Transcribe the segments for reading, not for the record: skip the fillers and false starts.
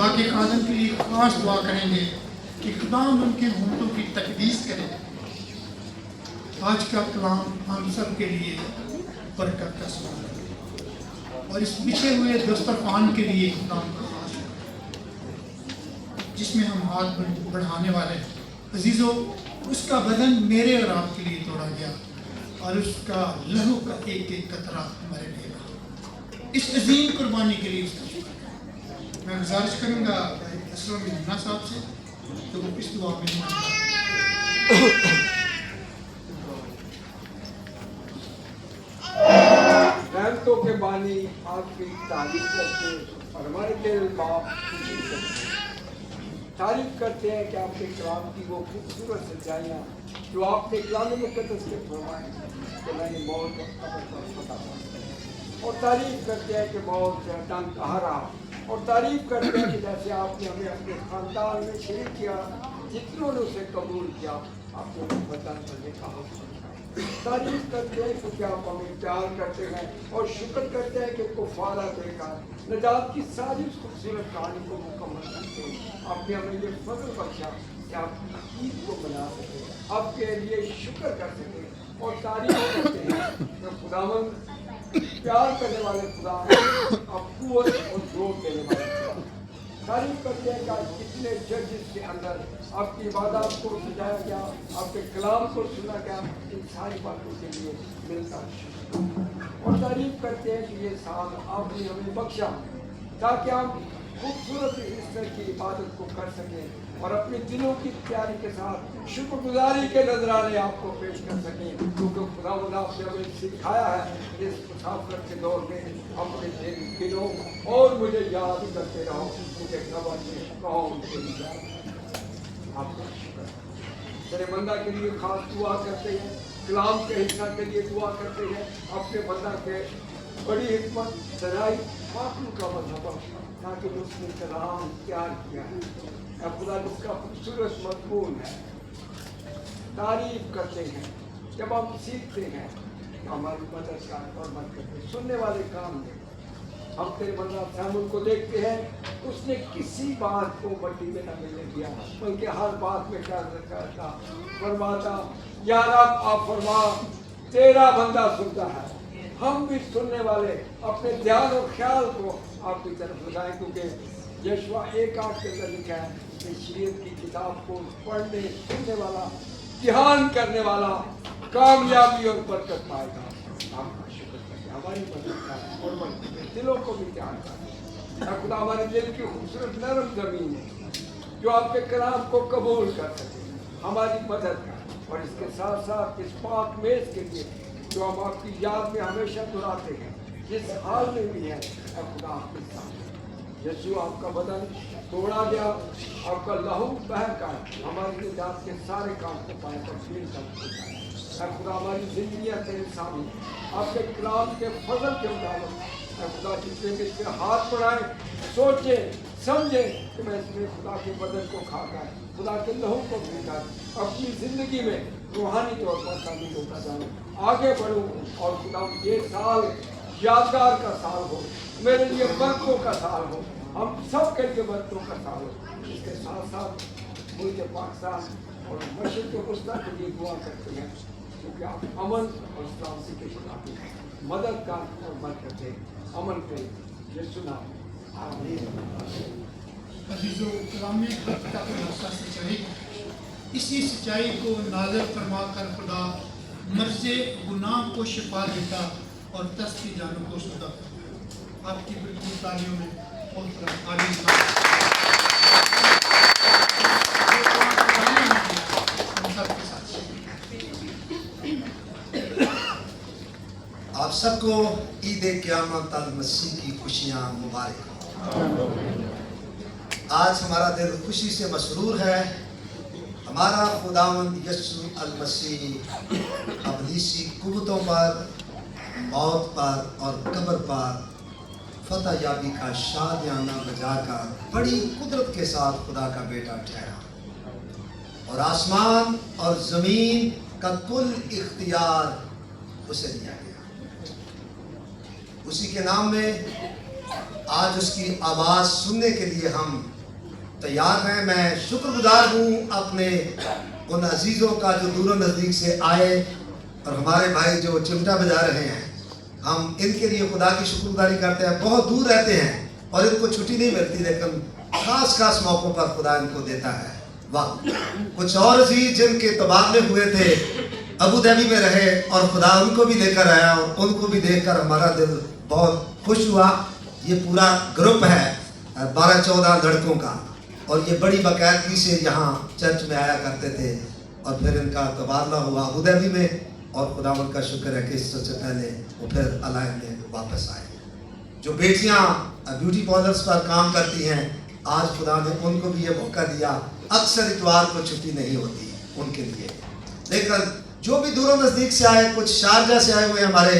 پاک خادم کے لیے خاص دعا کریں گے کہ خدا ان کے ہونٹوں کی تقدیس کرے۔ آج کا کلام ہم سب کے لیے برکت کا سبب ہے، اور اس بچھے ہوئے دسترخوان کے لیے کلام کا خاص ہے جس میں ہم ہاتھ بڑھانے والے ہیں۔ عزیزو، اس کا بدن میرے اور آپ کے لیے توڑا گیا، اور اس کا لہو کا ایک ایک قطرہ ہمارے لیے رہا۔ اس عظیم قربانی کے لیے اس کا شکر کریں۔ میں گزارش کروں گا اسلام منا صاحب سے تو وہ اس دعا میں رحمتوں کے بانی آپ کی تعریف کرتے ہیں اور ہمارے دل باپ خوشی کرتے ہیں۔ تعریف کرتے ہیں کہ آپ کے کلام کی وہ خوبصورت سچائیاں جو آپ نے کلام مقدس کے فرمائے کہ میں نے موت اور قبر پر فتح پائی، اور تعریف کرتے ہیں کہ موت سے ڈنگ کہا رہا، اور تعریف کرتے ہیں کہ جیسے آپ نے ہمیں اپنے خاندان میں شریک کیا، جتنوں نے اسے قبول کیا آپ نے انہیں بدن کرنے کا حکم دیا۔ تعریف کرتے ہیں کیونکہ آپ ہمیں پیار کرتے ہیں، اور شکر کرتے ہیں کہ کفارہ دے کر نجات کی ساری اس خوبصورت کہانی کو مکمل کرتے ہیں۔ آپ نے ہمیں یہ فضل بخشا کہ آپ کی عید کو منا سکے، آپ کے لیے شکر کر سکے، اور تعریف کرتے ہیں کہ خداوند پیار کرنے والے خدا آپ قوت اور زور دینے والے خدا۔ تعریف کرتے ہیں کہ آج کتنے ججز کے اندر آپ کی عبادات کو سجایا گیا، آپ کے کلام کو سنا گیا، ان ساری باتوں کے لیے ملتا شکر۔ اور تعریف کرتے ہیں کہ یہ سال آپ نے ہمیں بخشا تاکہ ہم خوبصورت اس طرح کی عبادت کو کر سکیں، اور اپنے دلوں کی تیاری کے ساتھ شکر گزاری کے نذرانے آپ کو پیش کر سکیں، کیونکہ خداوند آپ نے ہمیں سکھایا ہے اس مسافرت کے دور میں اپنے دلوں اور مجھے یاد کرتے رہو، مجھے قوم کے لیے آپ کا شکر۔ میرے بندہ کے لیے خاص دعا کرتے ہیں، کلام کے حصہ کے لیے دعا کرتے ہیں، اپنے بندہ کے بڑی حکمت سرائی باقیوں کا مذہب تاکہ اس نے کلام تیار کیا ہے، اے خدا جس کا خوبصورت مضمون ہے۔ تعریف کرتے ہیں جب ہم سیکھتے ہیں تو ہماری مدد کا اور مدد کرتے ہیں۔ سننے والے کام میں ہم تیرے بندہ سیمون کو دیکھتے ہیں، اس نے کسی بات کو مٹی میں نہ ملنے دیا، بلکہ ہر بات میں کیا کرتا فرماتا یا رب آپ فرما تیرا بندہ سنتا ہے۔ ہم بھی سننے والے اپنے دھیان اور خیال کو آپ کی طرف لگائیں، کیونکہ یشوع 1:8 کے اندر لکھا ہے کہ شریعت کی کتاب کو پڑھنے سننے والا دھیان کرنے والا کامیابی اور برکت پائے گا۔ آپ کا شکر کرتے ہماری مدد کا اور مدد دلوں کو بھی تیار کر اے خدا، ہمارے دل کی خوبصورت نرم زمین ہے جو آپ کے کلام کو قبول کر سکے، ہماری مدد کر، اور اس کے ساتھ ساتھ اس پاک میز کے لیے جو ہم آپ کی یاد میں ہمیشہ دہراتے ہیں، جس حال میں بھی ہے اے خدا آپ کے ساتھ یسوع آپ کا بدن توڑا گیا، آپ کا لہو بہہ کر ہماری نجات کے سارے کام کو پائے تبدیل کر دیتا ہے۔ اے خدا ہماری زندگیاں تیرے سامنے آپ کے کلام کے فضل کے مطابق اے خدا جتنے بھی اس پہ ہاتھ بڑھائیں، سوچیں سمجھیں کہ میں اس میں خدا کے بدن کو کھا کر خدا کے لہو کو پی کر اپنی زندگی میں روحانی طور پر تعمیر ہوتا جاؤں، آگے بڑھوں، اور خدا یہ سال یادگار کا سال ہو، میرے لیے برکتوں کا سال ہو، ہم سب کے لیے برکتوں کا سال ہو۔ اس کے ساتھ ساتھ ملک پاکستان اور مشرق وسطیٰ کے لیے دعا کرتے ہیں، کیونکہ آپ امن اور سلامتی کے خدا مدد کا اور برکت ہے، امن پہ یہ سنا آمین۔ عزیزو، کلام حق کا خلاصہ سچائی ہے۔ اسی سچائی کو نازل فرما کر خدا مرض گناہ کو شفا دیتا اور تستی جانوں کو شدہ کرتا۔ آپ کی بالکل تعلیموں میں بہت بڑا آپ سب کو عید قیامت المسیح کی خوشیاں مبارک ہوں۔ آج ہمارا دل خوشی سے مسرور ہے، ہمارا خداوند یسوع المسیح ابلیسی قوتوں پر، موت پر اور قبر پر فتح یابی کا شادیانہ بجا کر بڑی قدرت کے ساتھ خدا کا بیٹا ٹھہرا، اور آسمان اور زمین کا کل اختیار اسے دیا گیا۔ اسی کے نام میں آج اس کی آواز سننے کے لیے ہم तैयार हैं। मैं शुक्रगुजार हूँ अपने उन अजीज़ों का जो दूर नज़दीक से आए और हमारे भाई जो चिमटा बजा रहे हैं, हम इनके लिए खुदा की शुक्रगुजारी करते हैं। बहुत दूर रहते हैं और इनको छुट्टी नहीं मिलती, लेकिन खास मौक़ों पर खुदा इनको देता है। वाह, कुछ और अजीज जिनके तबादले हुए थे अबू धाबी में रहे और खुदा उनको भी लेकर आया और उनको भी देखकर हमारा दिल बहुत खुश हुआ। ये पूरा ग्रुप है 12-14 लड़कों का और ये बड़ी बाकायदगी से यहाँ चर्च में आया करते थे और फिर इनका तबादला हुआ अबू धाबी में और खुदा उनका शुक्र है कि इससे पहले वो फिर अलाइन में वापस आए। जो बेटियाँ ब्यूटी पार्लर्स पर काम करती हैं, आज खुदा ने उनको भी ये मौका दिया। अक्सर इतवार को छुट्टी नहीं होती उनके लिए, लेकिन जो भी दूरों नज़दीक से आए, कुछ शारजा से आए हुए हमारे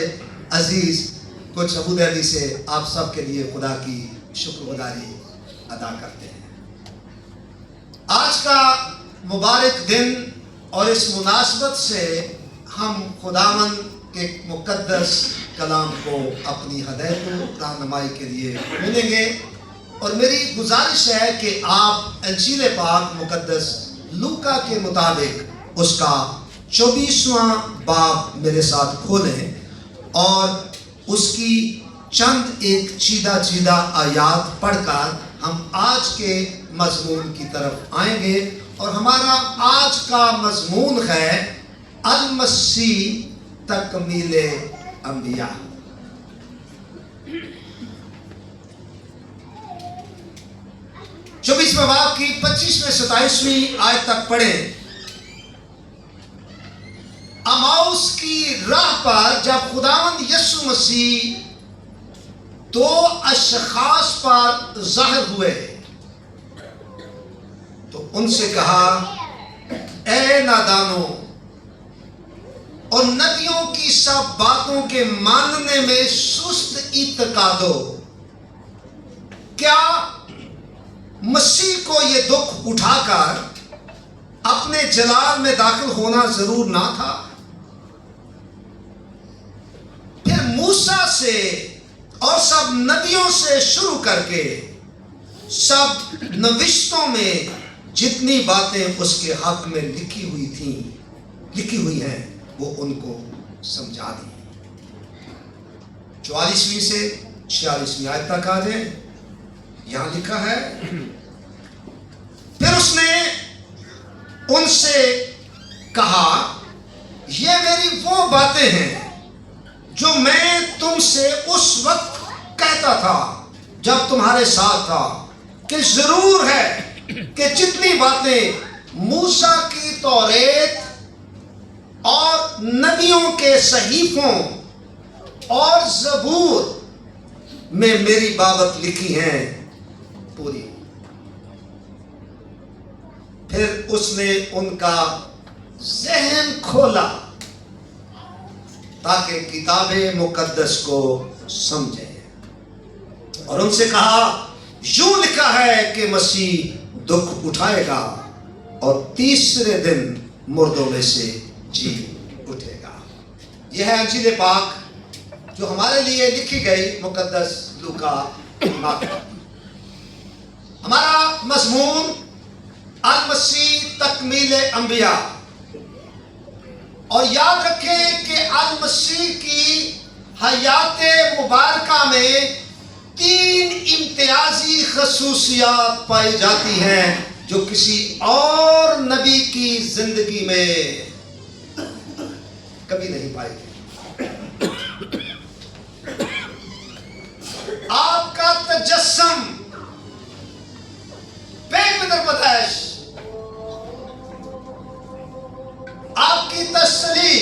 अजीज़, कुछ अबू धाबी से, आप सब के लिए खुदा की शुक्रगुजारी अदा करते हैं। आज का मुबारक दिन और इस मुनासबत से हम खुदावन के मुक़द्दस कलाम को अपनी हदायत रहनुमाई के लिए मिलेंगे और मेरी गुजारिश है कि आप इंजील पाक मुक़द्दस लूका के मुताबिक उसका 24वां बाब मेरे साथ खोलें और उसकी चंद एक चीदा आयात पढ़कर हम आज के मजमून की तरफ आएंगे। और हमारा आज का मजमून है अल मसीह तकमीले अंबिया। चौबीसवें बाब की 25वें 27वीं आयत तक पढ़ें। अमाउस की राह पर जब खुदावंद यीशु मसीह 2 अशखास पर ज़ाहिर हुए तो उनसे कहा, ए नादानो और नबियों की सब बातों के मानने में सुस्त इत्कादो, क्या मसीह को ये दुख उठाकर अपने जलाल में दाखिल होना जरूर ना था? फिर मूसा से और सब नबियों से शुरू करके सब नविश्तों में जितनी बातें उसके हक में लिखी हुई हैं, वो उनको समझा दी। 44वीं से 46वीं आयत तक आ जाए। यहां लिखा है, फिर उसने उनसे कहा, ये मेरी वो बातें हैं जो मैं तुमसे उस वक्त कहता था जब तुम्हारे साथ था, कि जरूर है कि जितनी बातें मूसा की तौरेत और नबियों के सहीफों और ज़बूर में मेरी बाबत लिखी हैं पूरी। फिर उसने उनका ज़हन खोला ताकि किताबे मुकद्दस को समझे और उनसे कहा, यूं लिखा है कि मसीह दुख उठाएगा और तीसरे दिन मुर्दों में से जी उठेगा। यह है इंजील पाक जो हमारे लिए लिखी गई मुकद्दस लूका नाटक। हमारा मजमून अल मसीह तकमीले अंबिया। और याद रखें कि अल मसीह की हयाते मुबारका में 3 इम्तियाजी खसूसियात पाई जाती हैं जो किसी और नबी की जिंदगी में कभी नहीं पाई गई। आपका तजस्सुम बेकदर पैदाइश, आपकी तसल्ली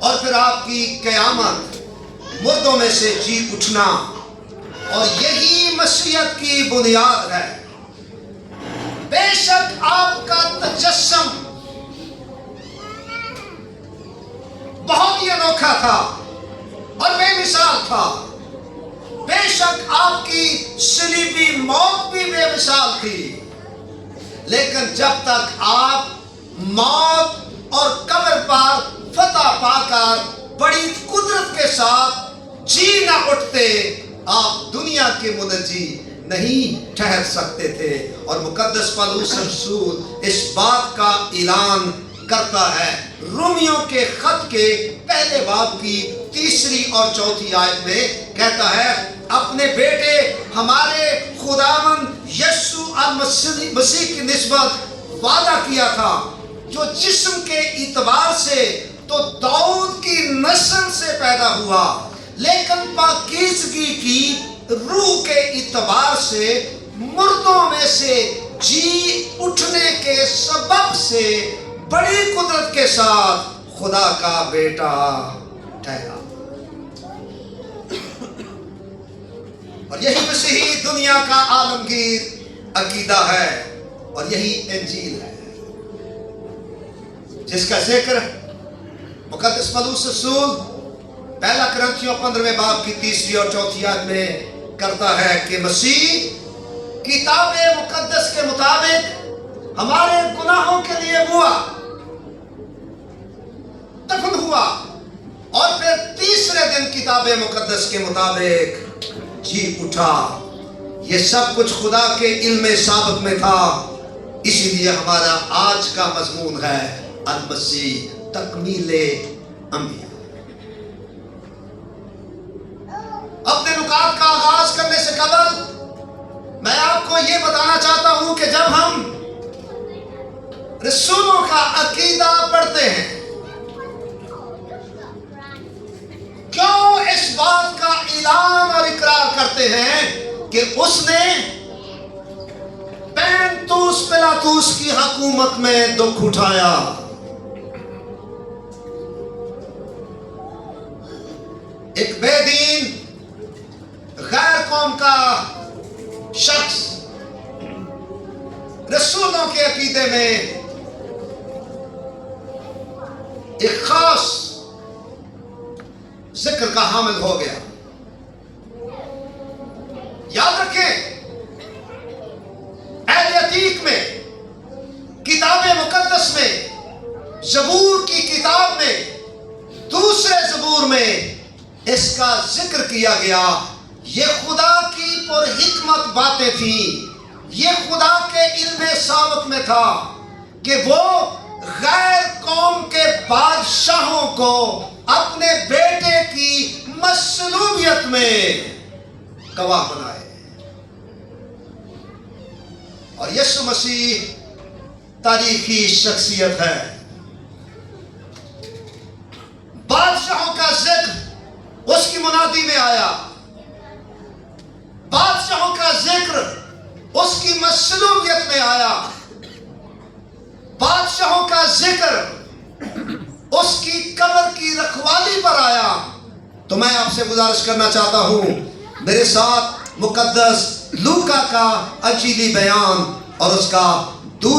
और फिर आपकी कयामत, मुर्दों में से जी उठना, और यही मसीहत की बुनियाद है। बेशक आपका तजस्सुम बहुत ही अनोखा था और बेमिसाल था। बेशक आपकी सलीबी मौत भी बेमिसाल थी, लेकिन जब तक आप मौत और कब्र पर फतह पाकर बड़ी कुदरत के साथ जी न उठते, आप दुनिया के मुनज्जी नहीं ठहर सकते थे। और मुकद्दस पौलुस रसूल इस बात का ऐलान करता है रोमियों के खत के पहले बाब की 3 और 4 आयत में, कहता है अपने बेटे हमारे खुदावंद यीशु मसीह की निस्बत वादा किया था, जो जिस्म के इतबार से तो दाऊद की नस्ल से पैदा हुआ, लेकिन पाकीज़गी की रूह के इतबार से मुर्दों में से जी उठने के सबब से बड़ी कुदरत के साथ खुदा का बेटा ठहरा। और यही मसीही दुनिया का आलमगीर अकीदा है और यही इंजील है जिसका जिक्र मुकद्दस पौलुस रसूल पहला कुरिन्थियों 15वें बाब की 3 और 4 आयत में करता है कि मसीह किताबे मुकद्दस के मुताबिक हमारे गुनाहों के लिए हुआ, दफन हुआ और फिर तीसरे दिन किताबे मुकद्दस के मुताबिक जी उठा। ये सब कुछ खुदा के इल्म साबिक में था, इसीलिए हमारा आज का मजमून है अल मसीह तकमीले अंबिया। अपने नुकात का आगाज करने से कबल मैं आपको यह बताना चाहता हूं कि जब हम रसूलों का अकीदा पढ़ते हैं, क्यों इस बात का ऐलान और इकरार करते हैं कि उसने पैंतुस पिलातुस की हुकूमत में दुख उठाया। एक बेदीन गैर कौम का शख्स रसूलों के अकीदे में एक खास जिक्र का हामिल हो गया। याद रखें, अहले अतीक में, किताबे मुकद्दस में, ज़बूर की किताब में, दूसरे ज़बूर में इसका जिक्र किया गया। ये खुदा की पुरहिकमत बातें थी, ये खुदा के इल्म साबिक में था कि वो गैर कौम के बादशाहों को अपने बेटे की मसलूबियत में गवाह बनाए। और यीशु मसीह तारीखी शख्सियत है। बादशाहों का जिक्र उसकी मुनादी में आया, बादशाहों का जिक्र उसकी मसलूबियत में आया, बादशाहों का जिक्र उसकी कब्र की रखवाली पर आया। तो मैं आपसे गुजारिश करना चाहता हूं, मेरे साथ मुकद्दस लूका का अंजीली बयान और उसका 2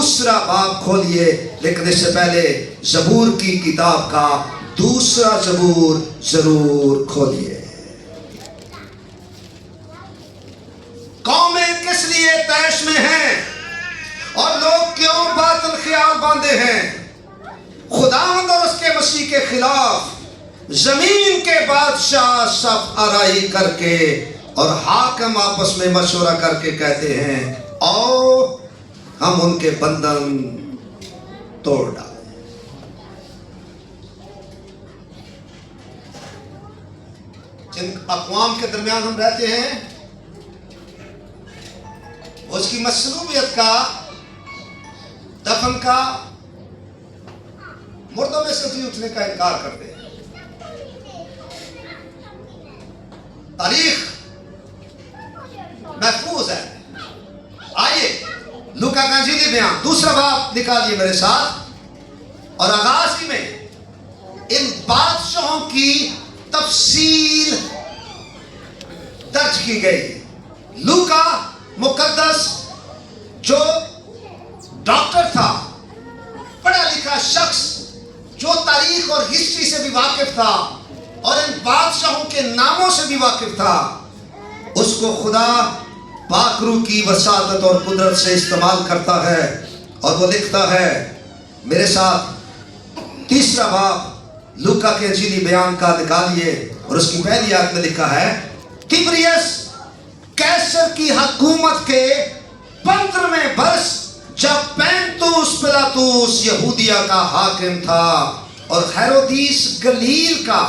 बाब खोलिए। लेकिन इससे पहले ज़बूर की किताब का 2 ज़बूर जरूर खोलिए। कौमें किस लिए तैश में हैं और लोग क्यों बातिल ख्याल बांधे हैं? खुदावंद और उसके मसीह के खिलाफ जमीन के बादशाह सब आराई करके और हाकिम आपस में मशवरा करके कहते हैं, आओ हम उनके बंधन तोड़ डालें। जिन अक़वाम के दरमियान हम रहते हैं, उसकी मसलूबियत का, दफन का, मुर्दों में से जी उठने का इनकार करते हैं। तारीख महफूज है। आइए लूका का अंजीली बयान 2 बाब निकालिए मेरे साथ, और आगाज ही में इन बादशाहों की तफसील दर्ज की गई। लूका मुकद्दस जो डॉक्टर था, पढ़ा लिखा शख्स जो तारीख और हिस्ट्री से भी वाकिफ था और इन बादशाहों के नामों से भी वाकिफ था, उसको खुदा पाकरू की वसादत और कुदरत से इस्तेमाल करता है और वो लिखता है मेरे साथ 3 बाब लूका के अंजीली बयान का निकालिए, और उसकी पहली आयत में लिखा है, तिब्रियस कैसर की हुकूमत के 15वें वर्ष जब पैंतुस पिलातुस यहूदिया का हाकिम था और हेरोदीस गलील का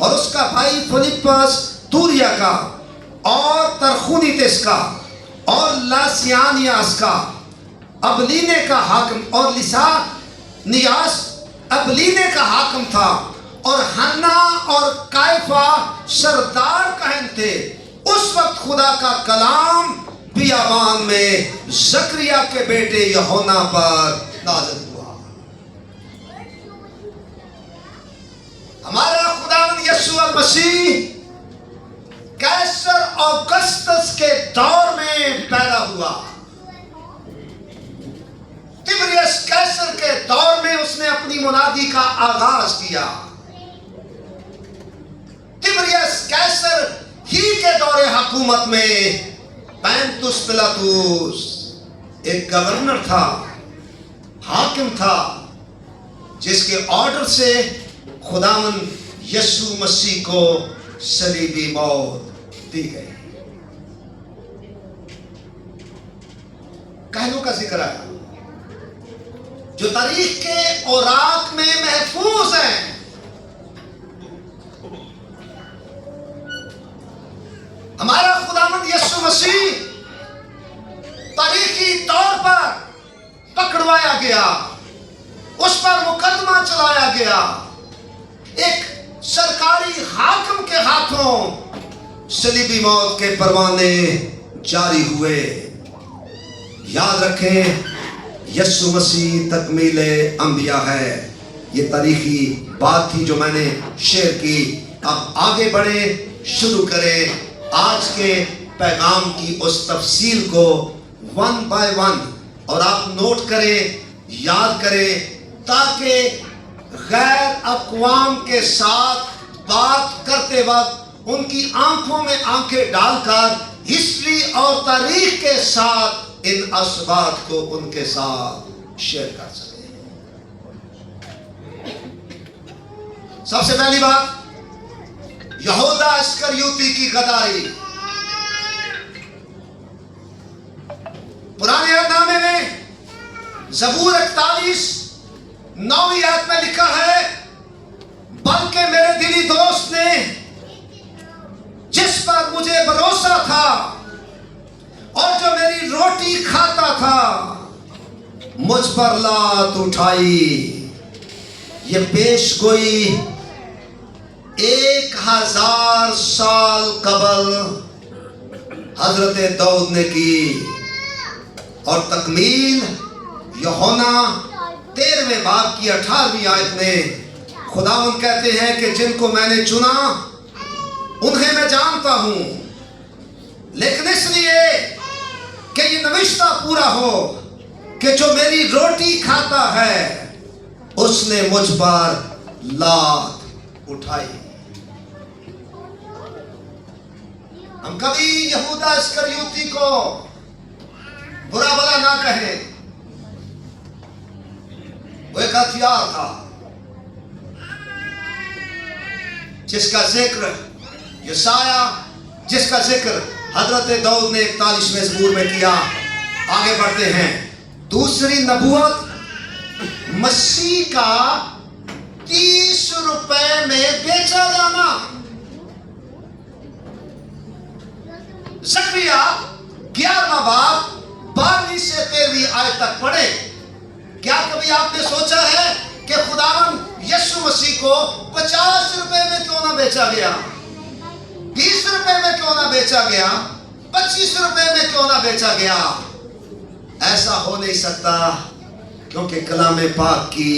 और उसका भाई फिलिप्पस तूरिया का और तरखुनीतिस का और लासियानियास का अबलीने का हाकिम और लिसानियास अबलीने का हाकिम था और हन्ना और कायफा सरदार कहन थे। उस वक्त खुदा का कलाम बियाबान में जकरिया के बेटे यूहन्ना पर नाज़िल हुआ। हमारा खुदावंद यीशु मसीह कैसर औगस्तस के दौर में पैदा हुआ। तिबरियस कैसर के दौर में उसने अपनी मुनादी का आगाज किया। तिबरियस कैसर ही के दौरे हुकूमत में पैंतुस पिलातुस एक गवर्नर था, हाकिम था, जिसके ऑर्डर से खुदावंद यीशु मसीह को सलीबी मौत दी गई। कहलों का जिक्र आया जो तारीख के औराक में महफूज हैं। हमारा खुदावंद यीशु मसीह तारीखी तौर पर पकड़वाया गया, उस पर मुकदमा चलाया गया, एक सरकारी हाकिम के हाथों सलीबी मौत के परवाने जारी हुए। याद रखें, यीशु मसीह तकमीले अंबिया है। ये तारीखी बात थी जो मैंने शेयर की। अब आगे बढ़े, शुरू करें आज के पैगाम की उस तफसील को वन बाय वन, और आप नोट करें, याद करें, ताकि गैर अक़वाम के साथ बात करते वक्त उनकी आंखों में आंखें डालकर हिस्ट्री और तारीख के साथ इन असबात को उनके साथ शेयर कर सके। सबसे पहली बात, यहूदा इस्करियोती की गद्दारी। पुराने अहदनामे में ज़बूर 41 9वीं आयत में लिखा है, बल्कि मेरे दिली दोस्त ने जिस पर मुझे भरोसा था और जो मेरी रोटी खाता था, मुझ पर लात उठाई। ये पेशगोई 1000 साल कबल हजरत दाऊद ने की, और तकमील यूहन्ना 13वें बाब की 18वीं आयत में खुदावंद कहते हैं कि जिनको मैंने चुना उन्हें मैं जानता हूं, लेकिन इसलिए कि ये नविश्ता पूरा हो कि जो मेरी रोटी खाता है उसने मुझ पर लात उठाई। हम कभी यहूदा इस्करियोती को बुरा भला ना कहें, वो एक हथियार था जिसका जिक्र यशाया, जिसका जिक्र हजरत दाऊद ने 41वें ज़बूर में किया। आगे बढ़ते हैं। दूसरी नबूवत, मसीह का 30 रुपए में बेचा जाना। ज़करिया 11वां बाब 12वीं से 13वीं आयत तक पढ़े। क्या कभी आपने सोचा है कि खुदावंद यीशु मसीह को 50 रुपए में क्यों ना बेचा गया, 20 रुपए में क्यों ना बेचा गया, 25 रुपए में क्यों ना बेचा गया? ऐसा हो नहीं सकता, क्योंकि कलाम पाक की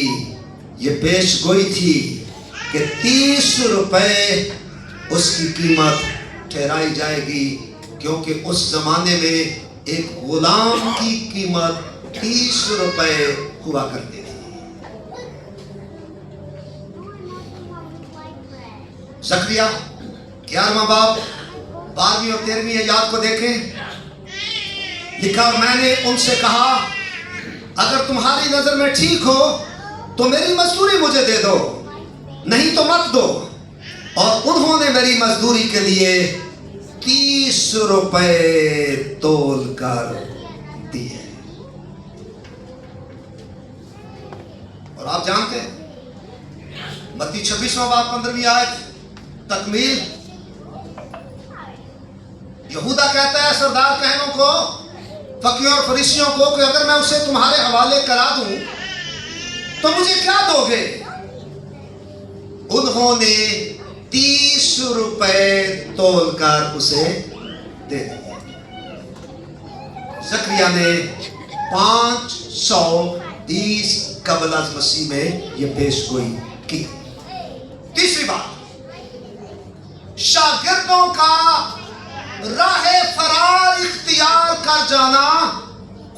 ये पेशगोई थी कि 30 रुपए उसकी कीमत ठहराई जाएगी, क्योंकि उस जमाने में एक गुलाम की कीमत 30 रुपए हुआ करती थी। ज़करिया 11वां बाब 12वीं और 13वीं आयत को देखें। लिखा, और मैंने उनसे कहा, अगर तुम्हारी नजर में ठीक हो तो मेरी मजदूरी मुझे दे दो, नहीं तो मत दो। और उन्होंने मेरी मजदूरी के लिए 30 रुपए तोल कर दिए। और आप जानते हैं मत्ती 26वां बाब 15वीं आयत तकमील, यहूदा कहता है सरदार कहनों को, फकीरों और फरीसियों को कि अगर मैं उसे तुम्हारे हवाले करा दूं तो मुझे क्या दोगे? उन्होंने 30 रुपए तोलकर उसे दे दिए। जकरिया ने 520 कबल अज़ मसीह में यह पेशगोई की। तीसरी बात, शागिर्दों का राहे फरार इख्तियार कर जाना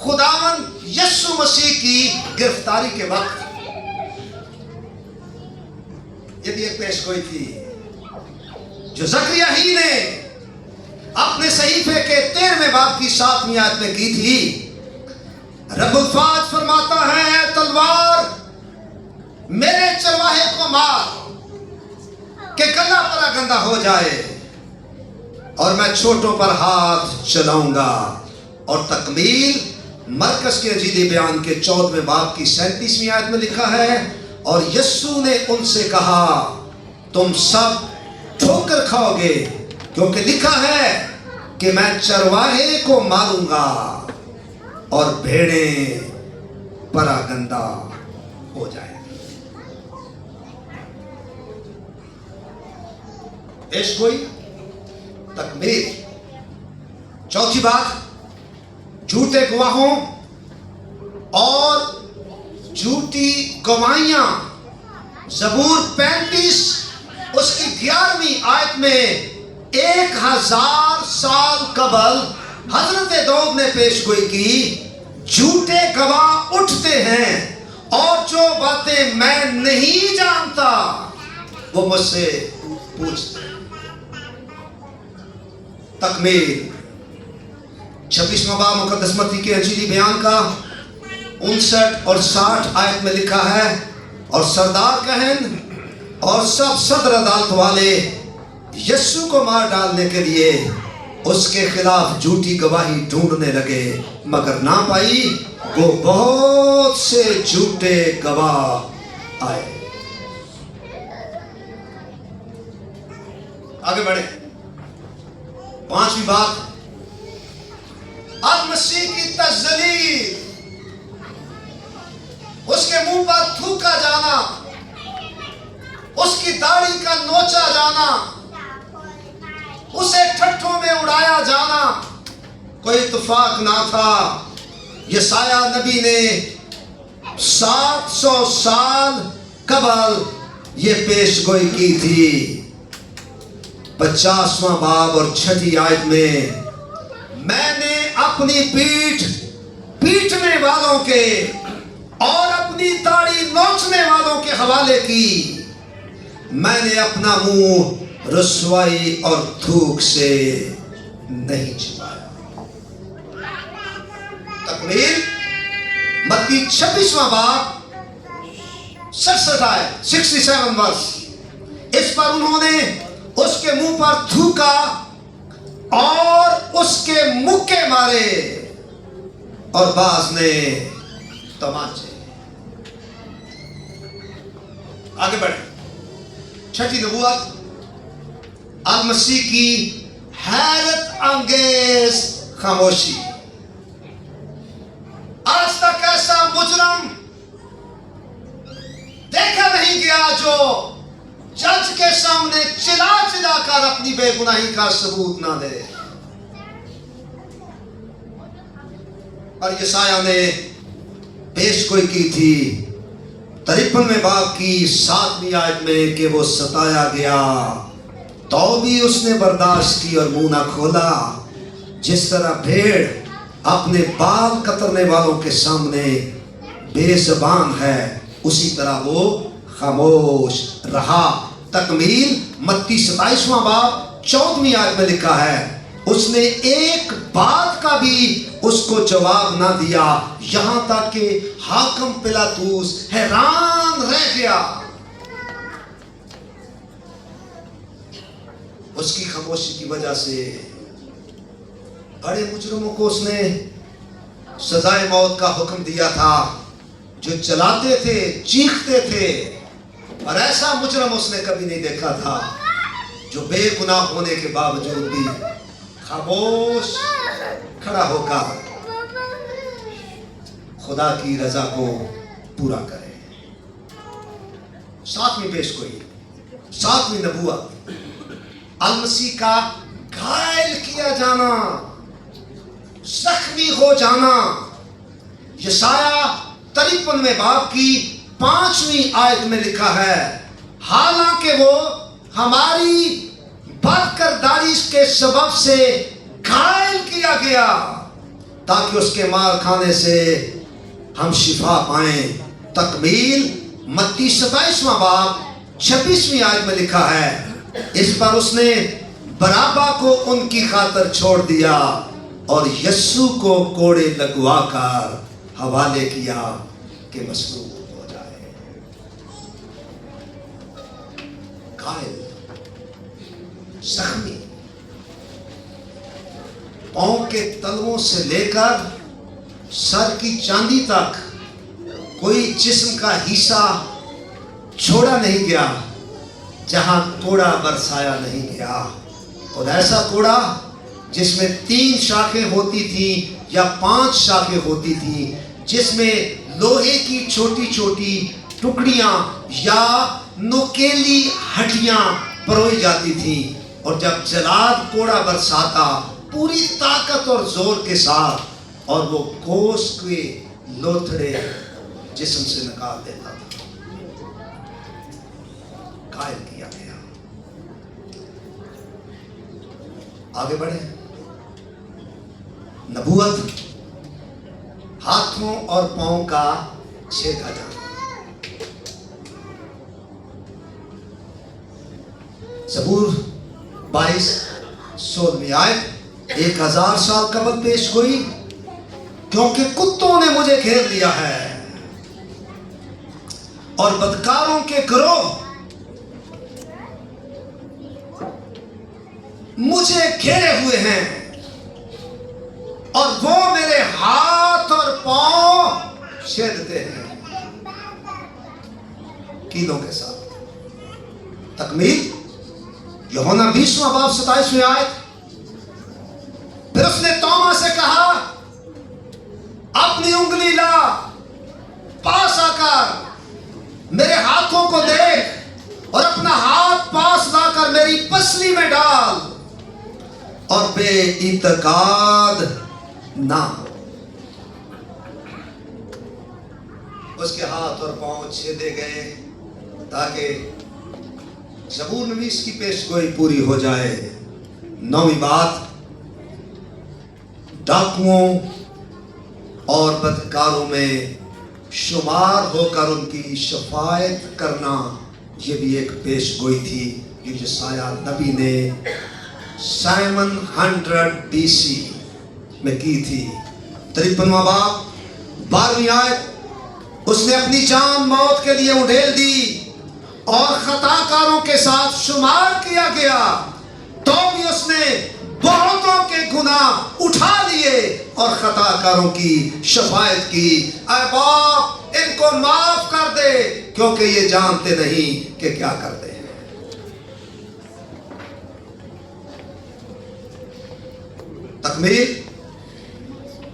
खुदावंद यीशु मसीह की गिरफ्तारी के वक्त। ये भी एक पेशगोई थी जो जकरिया ही ने अपने सहीफे के 13वें बाब की 7वीं आयत में की थी। रब्बुल फात फरमाता है, तलवार मेरे चरवाहे को मार कि गला परा गंदा हो जाए, और मैं छोटों पर हाथ चलाऊंगा। और तकमील मरकस के अजीदी बयान के 14वें बाब की 37वीं आयत में लिखा है, और यीशु ने उनसे कहा, तुम सब ठोकर खाओगे, क्योंकि लिखा है कि मैं चरवाहे को मारूंगा और भेड़ें परागंदा हो जाएंगी। पेशगोई, तकमील। चौथी बात, झूठे गवाहों और झूठी गवाहियां। ज़बूर 35 उसकी 11वीं आयत में 1000 साल कबल हजरत दाऊद ने पेशगोई की, झूठे गवाह उठते हैं और जो बातें मैं नहीं जानता वो मुझसे पूछते हैं। तकमील 26वां बाब मुकद्दस मत्ती के अंजीली बयान का 59 और 60 आयत में लिखा है, और सरदार कहन और सब सदर अदालत वाले यीशु को मार डालने के लिए उसके खिलाफ झूठी गवाही ढूंढने लगे, मगर ना पाई। वो बहुत से झूठे गवाह आए। आगे बढ़े। 5वीं बात, अब मसीह की तजलील, उसके मुंह पर थूका जाना, उसकी दाढ़ी का नोचा जाना, उसे ठट्ठों में उड़ाया जाना कोई इत्तेफाक ना था। यशाया नबी ने 700 साल कबल ये पेशगोई की थी। 50वां बाब और 6ठी आयत में, मैंने अपनी पीठ पीटने वालों के और अपनी दाढ़ी नोचने वालों के हवाले की, मैंने अपना मुंह रुसवाई और थूक से नहीं छिपाया। तकमील मत्ती 26वां बाब 67 आयत 67 वर्ष। इस पर उन्होंने उसके मुंह पर थूका और उसके मुक्के मारे, और बाज ने तमाचे। आगे बढ़े। 6ठी नबूवत, अल मसीह की हैरत अंगेज खामोशी। आज तक ऐसा मुजरम देखा नहीं गया जो जज के सामने चिल्ला चिल्ला कर अपनी बेगुनाही का सबूत ना दे। और यशाया ने पेशगोई की थी 53वें बाब की 7वीं आयत में कि वो सताया गया तो भी उसने बर्दाश्त की और मुंह ना खोला। जिस तरह भेड़ अपने बाल कतरने वालों के सामने बेज़बान है, उसी तरह वो खामोश रहा। तकमील मत्ती 27वां बाब 14वीं आयत में लिखा है, उसने एक बात का भी उसको जवाब ना दिया, यहां तक कि हाकिम पिलातुस हैरान रह गया। उसकी खामोशी की वजह से बड़े मुजरिमों को उसने सजाए मौत का हुक्म दिया था, जो चलाते थे, चीखते थे, और ऐसा मुजरिम उसने कभी नहीं देखा था जो बेगुनाह होने के बावजूद भी खामोश खड़ा होकर खुदा की रजा को पूरा करे। सातवीं पेशगोई, सातवीं नबूवत, अल-मसीह का घायल किया जाना, जख्मी हो जाना। यशाया 53वें बाब की 5वीं आयत में लिखा है, हालांकि वो हमारी बदकिरदारी के सबब से घायल किया गया ताकि उसके मार खाने से हम शिफा पाएं। तकमील मत्ती 27वां बाब 26वीं आयत में लिखा है, इस पर उसने बराबा को उनकी खातिर छोड़ दिया और यस्सु को कोड़े लगवा कर हवाले किया कि मसलूब हो जाए। घायल, जख्मी, पांव के तलवों से लेकर सर की चांदी तक कोई जिस्म का हिस्सा छोड़ा नहीं गया जहां कोड़ा बरसाया नहीं गया। और ऐसा कोड़ा जिसमें 3 शाखें होती थी या 5 शाखें होती थी, जिसमें लोहे की छोटी छोटी टुकड़ियां या नुकीली हड्डियां परोई जाती थी, और जब जलाद कोड़ा बरसाता पूरी ताकत और जोर के साथ, और वो गोश्त के लोथड़े जिस्म से निकाल देता था। घायल किया गया। आगे बढ़े। नबूवत, हाथों और पांव का छेदा जाना। ज़बूर 22 16वीं आयत, 1000 साल कबल पेश हुई, क्योंकि कुत्तों ने मुझे घेर लिया है और बदकारों के गिरोह मुझे घेरे हुए हैं, और वो मेरे हाथ और पांव छेदते हैं कीलों के साथ। तकमील यूहन्ना 20वां बाब 27वीं आयत, फिर उसने तोमा से कहा, अपनी उंगली ला, पास आकर मेरे हाथों को देख, और अपना हाथ पास लाकर मेरी पसली में डाल, और बेइतकाद ना हो। उसके हाथ और पांव छेदे गए ताकि ज़बूर नवीस की पेशगोई पूरी हो जाए। 9वीं बात, डाकुओं और बदकारों में शुमार होकर उनकी शफायत करना, ये भी एक पेशगोई थी जो यशाया नबी ने 700 BC में की थी। 53वां बाब 12वीं आयत, उसने अपनी जान मौत के लिए उड़ेल दी और खताकारों के साथ शुमार किया गया, तो भी उसने बहुतों के गुनाह उठा लिए और खताकारों की शफायत की। ऐ बाप, इनको माफ कर दे, क्योंकि ये जानते नहीं कि क्या करते हैं। तकमील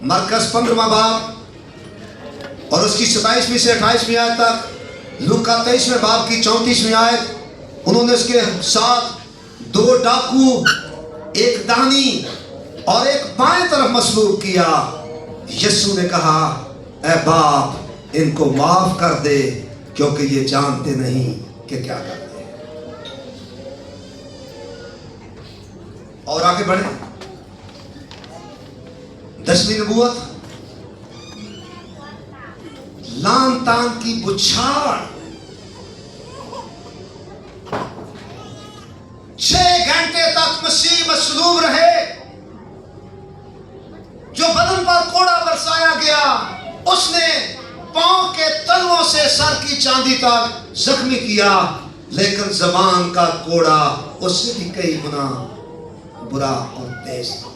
मरकज 15वां बाब और उसकी 27वीं से 28वीं आयत तक, लूका 23वें बाब की 34वीं आयत, उन्होंने उसके साथ 2 डाकू, एक दानी और एक बाएं तरफ मसलूब किया। यीशु ने कहा, ऐ बाप, इनको माफ कर दे, क्योंकि ये जानते नहीं कि क्या करते हैं। और आगे बढ़े। 10वीं नबूवत, लान तान की बुछाड़। 6 घंटे तक मसीह मसलूब रहे, जो बदन पर कोड़ा बरसाया गया, उसने पांव के तलवों से सर की चांदी तक जख्मी किया, लेकिन जबान का कोड़ा उससे भी कई गुना बुरा और तेज था।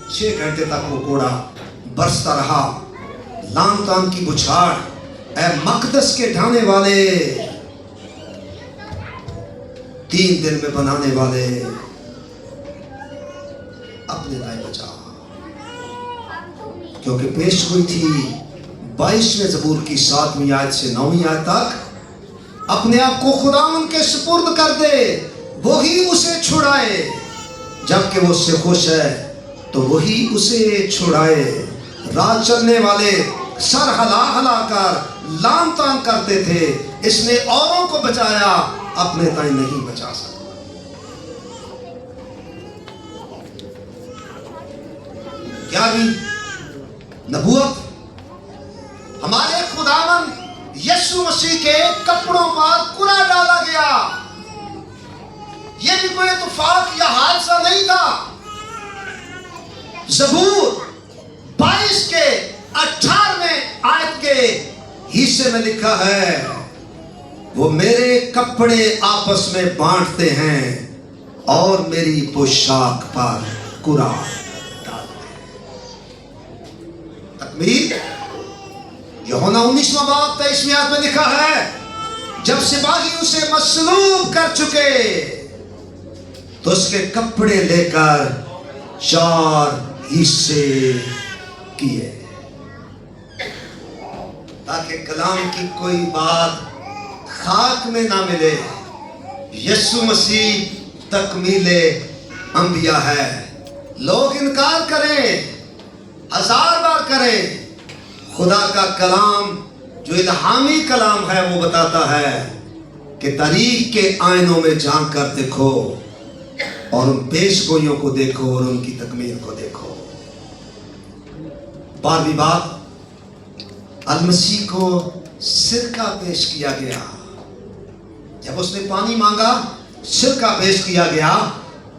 6 घंटे तक वो कोड़ा बरसता रहा। लान तान की बुछाड़, ऐ मकदस के ढाने वाले, 3 दिन में बनाने वाले, अपने दाएं बचा। क्योंकि पेश हुई थी 22वें ज़बूर की 7वीं आयत से 9वीं आयत तक, अपने आप को खुदावंद के सुपुर्द कर दे, वही उसे छुड़ाए। जबकि वो उससे खुश है तो वही उसे छुड़ाए। राह चलने वाले सर हला हला कर लान तान करते थे, इसने औरों को बचाया, अपने ताई नहीं बचा सकता। 11वीं नबूवत, हमारे खुदावंद यीशु मसीह के कपड़ों पर कुरा डाला गया। यह भी कोई इत्तेफाक या हादसा नहीं था। ज़बूर 22 के 18वें आयत के हिस्से में लिखा है, वो मेरे कपड़े आपस में बांटते हैं और मेरी पोशाक पर कुरा डालते हैं। तकमील यूहन्ना 19वां बाब 23वीं आयत में लिखा है, जब सिपाही उसे मसलूब कर चुके तो उसके कपड़े लेकर 4 हिस्से किए, ताकि कलाम की कोई बात खाक में ना मिले। यीशु मसीह तकमीले अंबिया है। लोग इनकार करें, 1000 बार करें, खुदा का कलाम जो इल्हामी कलाम है वो बताता है कि तारीख के आईनों में झांक कर देखो और उन पेशगोइयों को देखो और उनकी तकमील को देखो। 12वीं बात, अल-मसीह को सिरका पेश किया गया। जब उसने पानी मांगा, सिरका पेश किया गया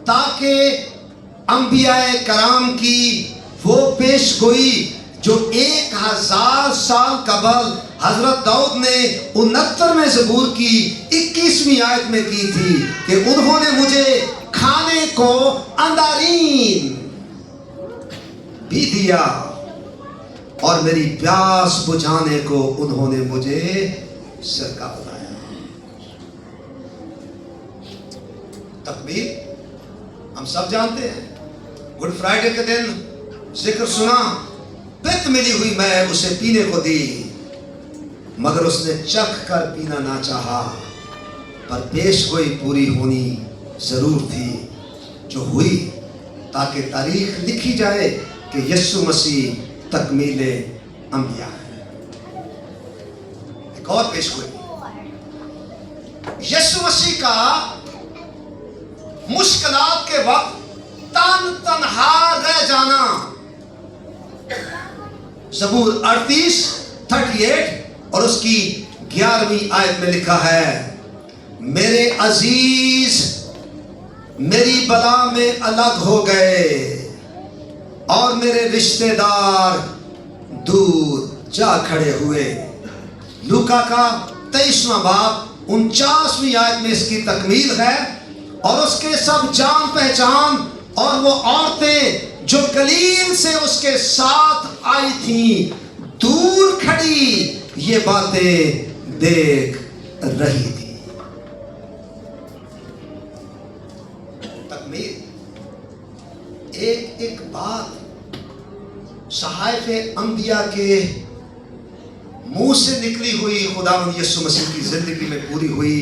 ताकि अंबियाए कराम की वो पेशगोई जो 1000 साल कबल हजरत दाऊद ने 69वें ज़बूर की 21वीं आयत में की थी कि उन्होंने मुझे खाने को अंदारीन भी दिया और मेरी प्यास बुझाने को उन्होंने मुझे सिरका बनाया। तकबीर हम सब जानते हैं। गुड फ्राइडे के दिन जिक्र सुना, पित्त मिली हुई मैं उसे पीने को दी, मगर उसने चख कर पीना ना चाहा। पर पेशगोई पूरी होनी जरूर थी जो हुई, ताकि तारीख लिखी जाए कि यीशु मसीह तकमीले अंबिया है। एक और पेशगोई, यीशु मसीह का मुश्किलात के वक्त तन्हा रह जाना। ज़बूर 38 और उसकी 11वीं आयत में लिखा है, मेरे अजीज मेरी बला में अलग हो गए और मेरे रिश्तेदार दूर जा खड़े हुए। लूका का 23वां बाब 49वीं आयत में इसकी तकमील है। और उसके सब जान पहचान और वो औरतें जो गलील से उसके साथ आई थी दूर खड़ी ये बातें देख रही थी। तकमील एक एक बात सहायफे अंबिया के मुंह से निकली हुई खुदावंद यीशु मसीह की जिंदगी में पूरी हुई।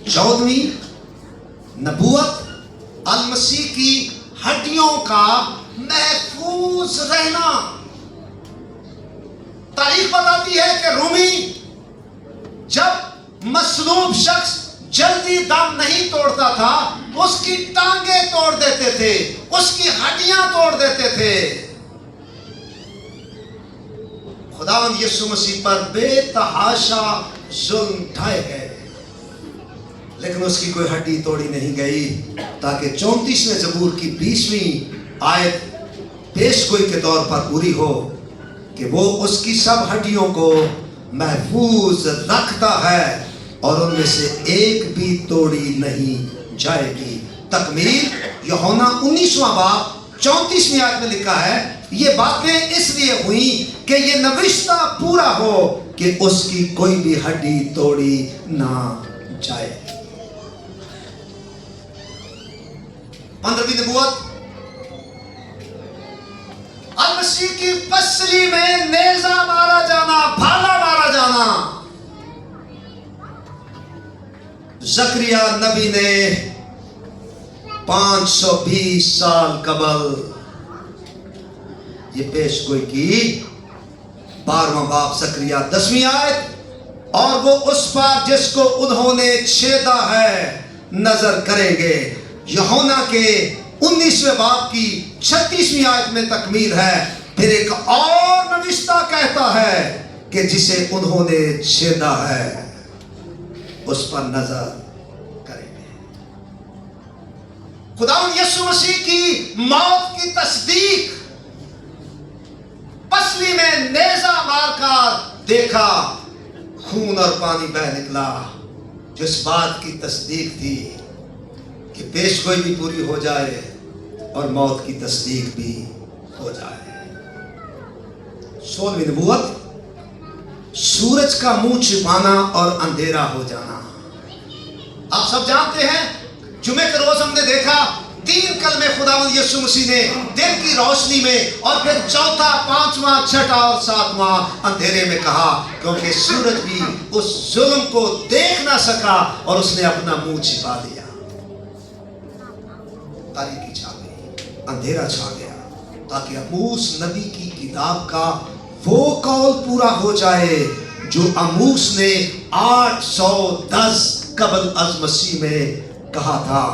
14वीं नबूवत अल मसीह की हड्डियों का महफूज रहना। तारीख बताती है कि रूमी जब मसलूब शख्स जल्दी दम नहीं तोड़ता था, उसकी टांगे तोड़ देते थे, उसकी हड्डियां तोड़ देते थे। खुदावंद यीशु मसीह पर बेतहाशा जुल्म ढाए गए, लेकिन उसकी कोई हड्डी तोड़ी नहीं गई, ताकि 34वें ज़बूर की 20वीं आयत पेशगोई के तौर पर पूरी हो कि वो उसकी सब हड्डियों को महफूज रखता है और उनमें से एक भी तोड़ी नहीं जाएगी। तकमील यूहन्ना 19वां बाब 34ویں آیت میں لکھا ہے یہ باتیں اس لیے ہوئیں کہ یہ نوشتہ پورا ہو کہ اس کی کوئی بھی ہڈی توڑی نہ جائے. 15ویں نبوت المسیح کی پسلی میں نیزہ مارا جانا، بھالا مارا جانا. زکریا نبی نے 520 سال قبل یہ پیش گوئی کی. 12واں باب زکریا 10ویں آیت، اور وہ اس پر جس کو انہوں نے چھیدا ہے نظر کریں گے. یوحنا کے 19ویں باب کی 36ویں آیت میں تکمیل ہے. پھر ایک اور نوشتہ کہتا ہے کہ جسے انہوں نے چھیدا ہے اس پر نظر کریں گے. خداوند یسوع مسیح کی موت کی تصدیق پسلی میں نیزہ مار کر دیکھا، خون اور پانی بہ نکلا، جو اس بات کی تصدیق تھی کہ پیش گوئی بھی پوری ہو جائے اور موت کی تصدیق بھی ہو جائے. 16ویں نبوت سورج کا منہ چھپانا اور اندھیرا ہو جانا. آپ سب جانتے ہیں جمعے کے روز ہم نے دیکھا 3 کلمے خداوند یسوع مسیح نے دن کی روشنی میں، اور پھر 4، 5، 6 اور 7واں اندھیرے میں کہا، کیونکہ سورج بھی اس ظلم کو دیکھ نہ سکا اور اس نے اپنا منہ چھپا دیا. تاریکی چھا گئی، اندھیرا چھا گیا، تاکہ عموس نبی کی کتاب کا وہ قول پورا ہو جائے جو عموس نے 810 قبل از مسیح میں کہا تھا.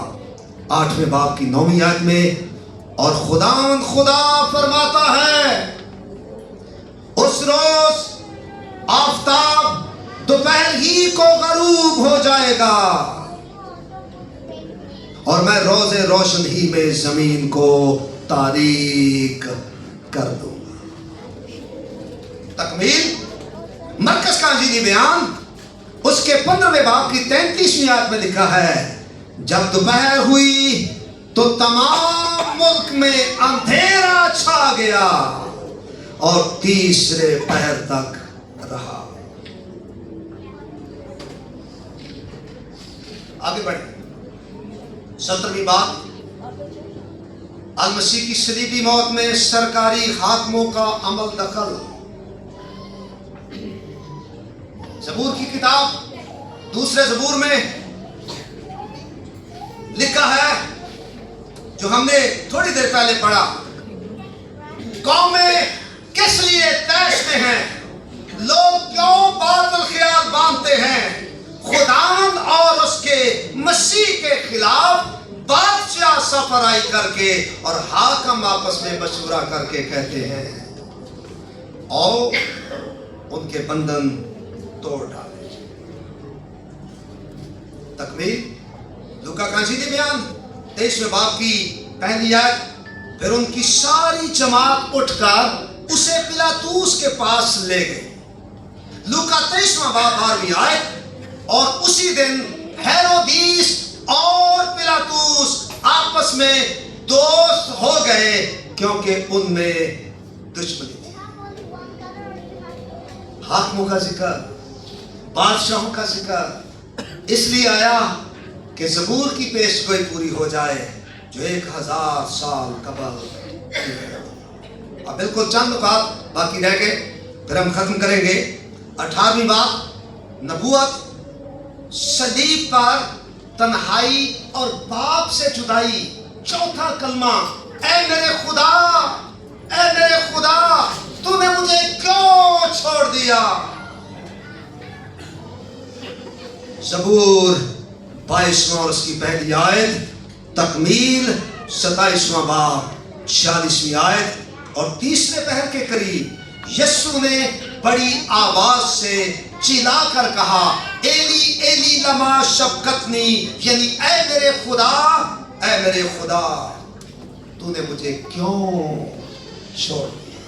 8ویں باب کی 9ویں آیت میں، اور خدا فرماتا ہے اس روز آفتاب دوپہر ہی کو غروب ہو جائے گا اور میں روز روشن ہی میں زمین کو تاریک کر دوں گا. تکمیل مرکز کا انجیلی بیان اس کے 15ویں باب کی 33ویں آیت میں لکھا ہے، جب دوپہر ہوئی تو تمام ملک میں اندھیرا چھا گیا اور تیسرے پہر تک رہا. آگے بڑھیں. 17ویں باب المسیح کی صلیبی موت میں سرکاری حاکموں کا عمل دخل. زبور کی کتاب 2 زبور میں لکھا ہے، جو ہم نے تھوڑی دیر پہلے پڑھا، قومیں کس لیے تیشتے ہیں، لوگ کیوں باطل خیال باندھتے ہیں، خداوند اور اس کے مسیح کے خلاف بادشاہ سفر آئی کر کے اور حاکم آپس میں مشورہ کر کے کہتے ہیں اور ان کے بندھن توڑ ڈالے. تکمیل لوکا کا انجیلی بیان 23ویں باب کی پہلی آیت، پھر ان کی ساری جماعت اٹھ کر اسے پلاطوس کے پاس لے گئے. لوکا 23واں باب 12ویں آیت، اور اسی دن ہیرودیس اور پلاطوس آپس میں دوست ہو گئے کیونکہ ان میں دشمنی تھی. حاکموں کا ذکر، بادشاہوں کا ذکر اس لیے آیا کہ زبور کی پیش گوئی پوری ہو جائے جو 1000 سال قبل. اب بالکل چند نکات باقی رہ گئے، پھر ہم ختم کریں گے. 18ویں باب نبوت صلیب پر تنہائی اور باپ سے جدائی. 4تھا کلمہ، اے میرے خدا، اے میرے خدا تو نے مجھے کیوں چھوڑ دیا. زبور 22واں اور اس کی پہلی آیت. تکمیل 27واں باب 46ویں آیت. اور تیسرے پہر کے قریب یسوع نے بڑی آواز سے چلا کر کہا، ایلی ایلی لما شبقتنی، یعنی اے میرے خدا، اے میرے خدا تو نے مجھے کیوں چھوڑ دیا.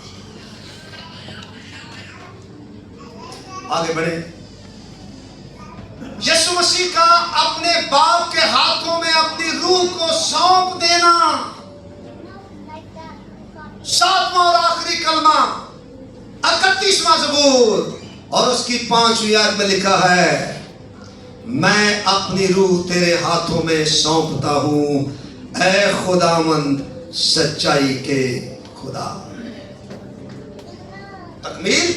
آگے بڑھیں. یسوع مسیح کا اپنے باپ کے ہاتھوں میں اپنی روح کو سونپ دینا. 7واں اور آخری کلمہ 31واں زبور اور اس کی 5ویں آیت میں لکھا ہے میں اپنی روح تیرے ہاتھوں میں سونپتا ہوں اے خداوند سچائی کے خدا. تکمیل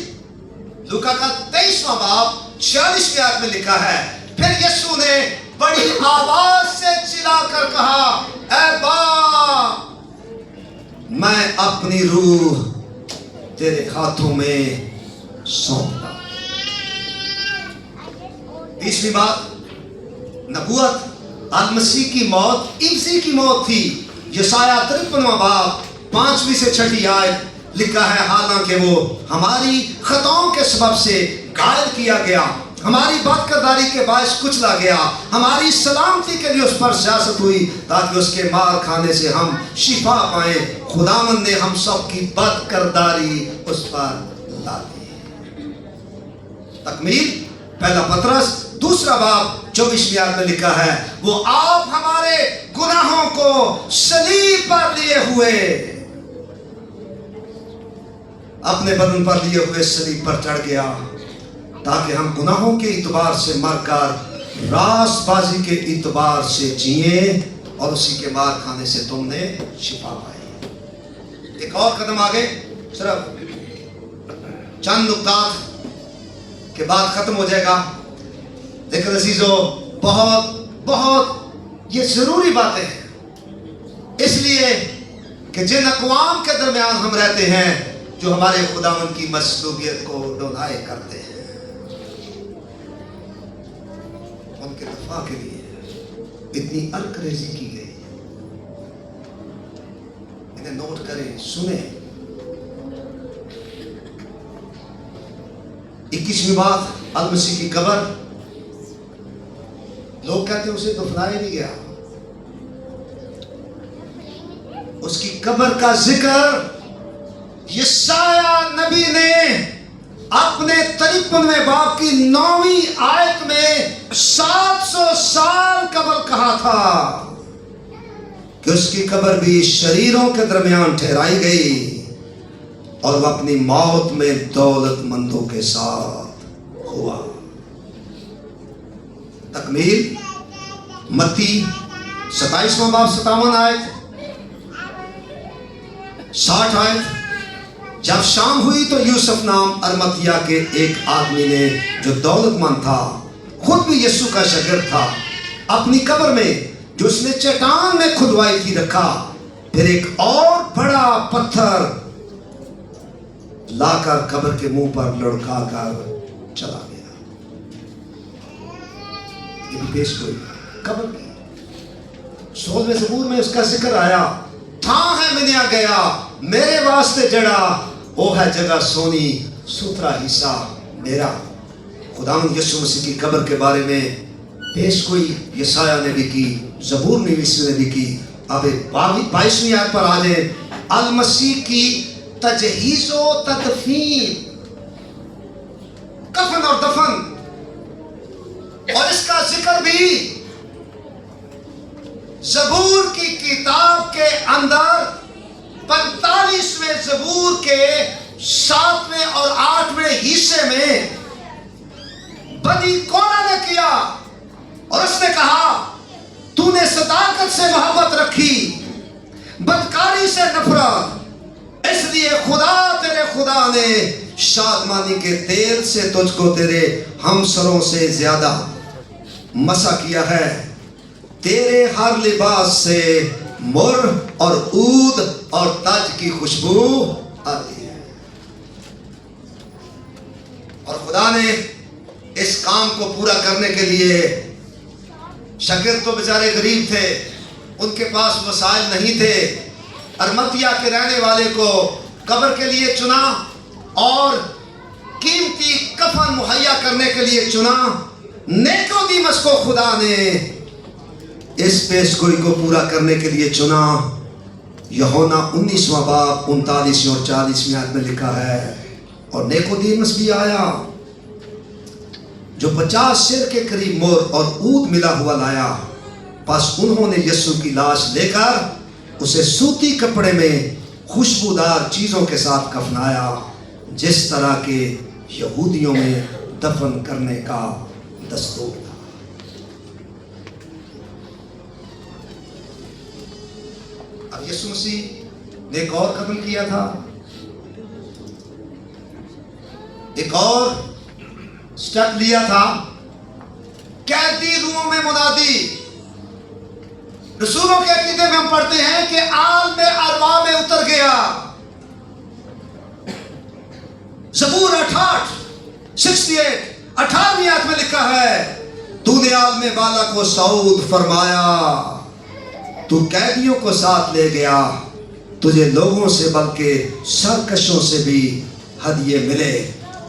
لوکا کا 23واں باب 46ویں آیت میں لکھا ہے پھر یسوع نے بڑی آواز سے چلا کر کہا اے باپ میں اپنی روح تیرے ہاتھوں میں سونپتا. 20ویں بات نبوت المسیح کی موت ابزی کی موت تھی. یسایہ 53واں باب 5ویں سے 6 آیت لکھا ہے حالانکہ وہ ہماری خطاؤں کے سبب سے گھائل کیا گیا ہماری بدکرداری کے باعث کچلا گیا ہماری سلامتی کے لیے اس پر سیاست ہوئی تاکہ اس کے مار کھانے سے ہم شفا پائیں خداوند نے ہم سب کی بدکرداری اس پر ڈالی. تکمیل پہلا پطرس 2 باب 24ویں آیت میں لکھا ہے وہ آپ ہمارے گناہوں کو صلیب پر لیے ہوئے اپنے بدن پر لیے ہوئے صلیب پر چڑھ گیا تاکہ ہم گناہوں کے اعتبار سے مر کر راست بازی کے اعتبار سے جئیں اور اسی کے مار کھانے سے تم نے شفا پائی. ایک اور قدم آگے صرف چند نقطات کے بعد ختم ہو جائے گا لیکن عزیزو بہت بہت یہ ضروری باتیں ہیں اس لیے کہ جن اقوام کے درمیان ہم رہتے ہیں جو ہمارے خداوند کی مصلوبیت کو ڈونائے کرتے ہیں ان کے دفاع کے لیے اتنی الکریزی کی گئی. انہیں نوٹ کریں سنیں. 21ویں بات المسیح کی قبر لوگ کہتے ہیں اسے دفنایا نہیں گیا اس کی قبر کا ذکر یسایہ نبی نے اپنے 53ویں باب کی 9ویں آیت میں 700 سال قبل کہا تھا کہ اس کی قبر بھی شریروں کے درمیان ٹھہرائی گئی اور وہ اپنی موت میں دولت مندوں کے ساتھ ہوا. تکمیل متی 27واں باب 57 آیت 60 آیت جب شام ہوئی تو یوسف نام ارمتیا کے ایک آدمی نے جو دولت مند تھا خود بھی یسوع کا شاگرد تھا اپنی قبر میں جو اس نے چٹان میں کھدوائی تھی رکھا پھر ایک اور بڑا پتھر لا کر قبر کے منہ پر لڑکا کر چلا گیا. یہ بھی پیش کوئی قبر کی 16ویں زبور میں اس کا ذکر آیا تھا ہے منیا گیا میرے واسطے جڑا وہ ہے جگہ سونی ستھرا حصہ میرا. خداوند یسوع مسیح کی قبر کے بارے میں پیش کوئی یسایہ نے بھی کی زبور نویس نے بھی کی. اب 22ویں آیت پر آ جائیں. المسیح کی تجہیز و تدفین کفن اور دفن اور اس کا ذکر بھی زبور کی کتاب کے اندر 45ویں زبور کے 7ویں اور 8ویں حصے میں بنی کورہ نے کیا اور اس نے کہا تو نے صداقت سے محبت رکھی بدکاری سے نفرت اس لیے خدا تیرے خدا نے شادمانی کے تیل سے تجھ کو تیرے ہمسروں سے زیادہ مسا کیا ہے تیرے ہر لباس سے مر اور عود اور تاج کی خوشبو آتی ہے. اور خدا نے اس کام کو پورا کرنے کے لیے شاگرد تو بیچارے غریب تھے ان کے پاس وسائل نہیں تھے ارمتیا کے رہنے والے کو قبر کے لیے چنا اور قیمتی کفن مہیا کرنے کے لیے چنا. نیکودیمس کو خدا نے اس پیش گوئی کو پورا کرنے کے لیے چنا. یوحنا 19واں باب 39 اور 40 آیت میں لکھا ہے اور نیکودیمس بھی آیا جو 50 سیر کے قریب مر اور عود ملا ہوا لایا. پس انہوں نے یسوع کی لاش لے کر اسے سوتی کپڑے میں خوشبودار چیزوں کے ساتھ کفنایا، جس طرح کے یہودیوں میں دفن کرنے کا دستور تھا۔ اب یسوع مسیح نے ایک اور قدم کیا تھا، ایک اور سٹیپ لیا تھا۔ قیدی روحوں میں منادی۔ رسولوں کے عقیدے میں ہم پڑھتے ہیں کہ عالم ارواح میں اتر گیا۔ زبور 68 18ویں آیت میں لکھا ہے، تو نے عالم بالا کو صعود فرمایا، تو قیدیوں کو ساتھ لے گیا، تجھے لوگوں سے بلکہ سرکشوں سے بھی ہدیے ملے۔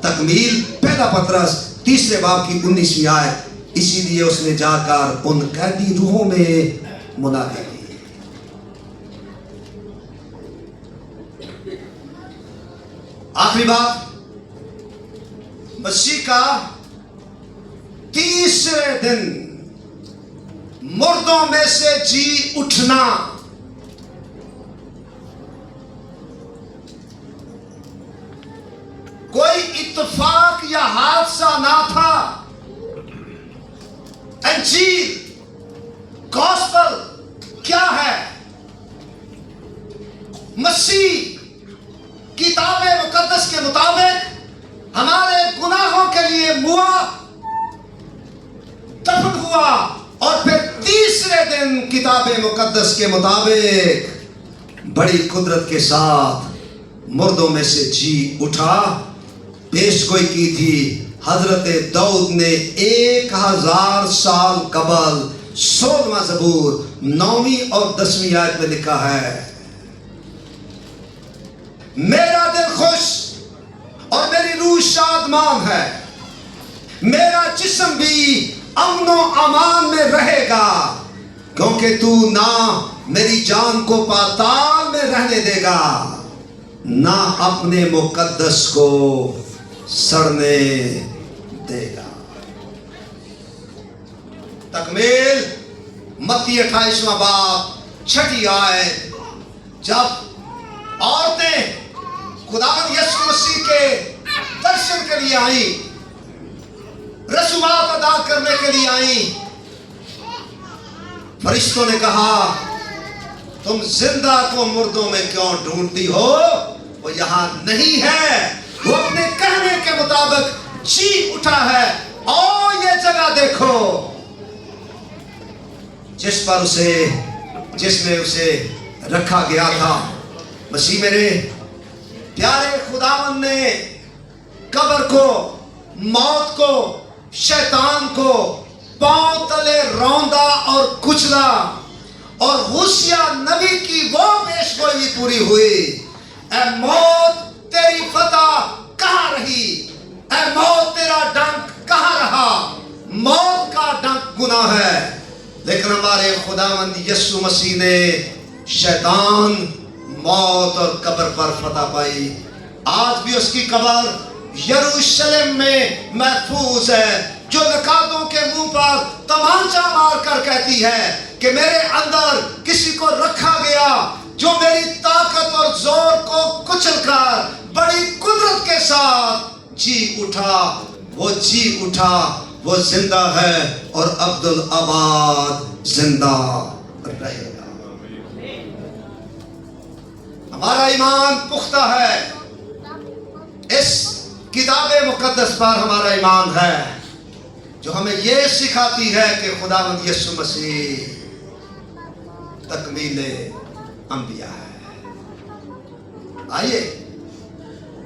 تکمیل پہلا پطرس 3 باب کی 19ویں آیت۔ اسی لیے اس نے جا کر ان قیدی روحوں میں منادی کی۔ آخری بات، مسیح کا تیسرے دن مردوں میں سے جی اٹھنا۔ کوئی اتفاق یا حادثہ نہ تھا۔ انجیل گوسپل کیا ہے؟ مسیح کتاب مقدس کے مطابق ہمارے گناہوں کے لیے موا، دفن ہوا، اور پھر تیسرے دن کتاب مقدس کے مطابق بڑی قدرت کے ساتھ مردوں میں سے جی اٹھا۔ پیش گوئی کی تھی حضرت داؤد نے 1000 سال قبل 16واں زبور 9ویں اور 10ویں آیت میں لکھا ہے، میرا دل خوش اور میری روح شادمان ہے، میرا جسم بھی امن و امان میں رہے گا، کیونکہ تو نہ میری جان کو پاتال میں رہنے دے گا، نہ اپنے مقدس کو سڑنے دے گا۔ تکمیل متی 28واں باب 6 آیت۔ جب عورتیں خداوند یسوع مسیح کے درشن کے لیے آئیں، رسومات ادا کرنے کے لیے آئیں، فرشتوں نے کہا، تم زندہ کو مردوں میں کیوں ڈھونڈتی ہو؟ وہ یہاں نہیں ہے، وہ اپنے کہنے کے مطابق جی اٹھا ہے۔ اور یہ جگہ دیکھو جس میں اسے رکھا گیا تھا۔ مسیح میرے پیارے خداوند نے قبر کو، موت کو، شیطان کو پاؤں تلے روندا اور کچلا، اور ہوشیہ نبی کی وہ پیش گوئی پوری ہوئی، اے موت تیری فتح کہاں رہی؟ اے موت تیرا ڈنک کہاں رہا؟ موت کا ڈنک گناہ ہے، لیکن ہمارے خداوند یسوع مسیح نے شیطان، موت اور قبر پر فتح پائی۔ آج بھی اس کی قبر یروشلم میں محفوظ ہے، جو نکاتوں کے منہ پر تمانچہ مار کر کہتی ہے کہ میرے اندر کسی کو رکھا گیا جو میری طاقت اور زور کو کچل کر بڑی قدرت کے ساتھ جی اٹھا۔ وہ جی اٹھا، وہ زندہ ہے اور عبدالآباد زندہ رہے گا۔ ہمارا ایمان پختہ ہے، اس کتاب مقدس پر ہمارا ایمان ہے جو ہمیں یہ سکھاتی ہے کہ خداوند یسوع مسیح تکمیل انبیاء ہے۔ آئیے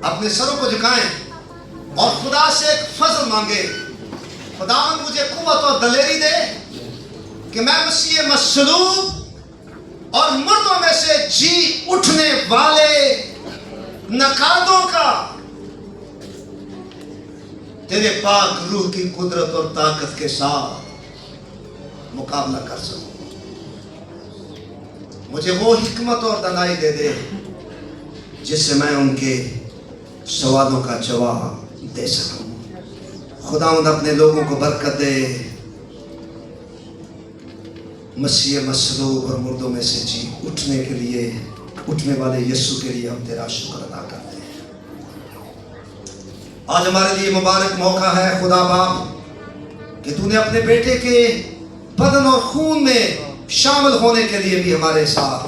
اپنے سروں کو جھکائیں اور خدا سے ایک فضل مانگے، خداوند مجھے قوت اور دلیری دے کہ میں مسیح مصلوب اور مردوں میں سے جی اٹھنے والے نقادوں کا تیرے پاک روح کی قدرت اور طاقت کے ساتھ مقابلہ کر سکوں۔ مجھے وہ حکمت اور دانائی دے دے جس سے میں ان کے سوالوں کا جواب دے سکوں۔ خداوند اپنے لوگوں کو برکت دے، مسیح مصلوب اور مردوں میں سے جی اٹھنے کے لیے اٹھنے والے یسوع کے لیے ہم تیرا شکر ادا کرتے ہیں۔ آج ہمارے لیے مبارک موقع ہے خدا باپ کہ تو نے اپنے بیٹے کے بدن اور خون میں شامل ہونے کے لیے بھی ہمارے ساتھ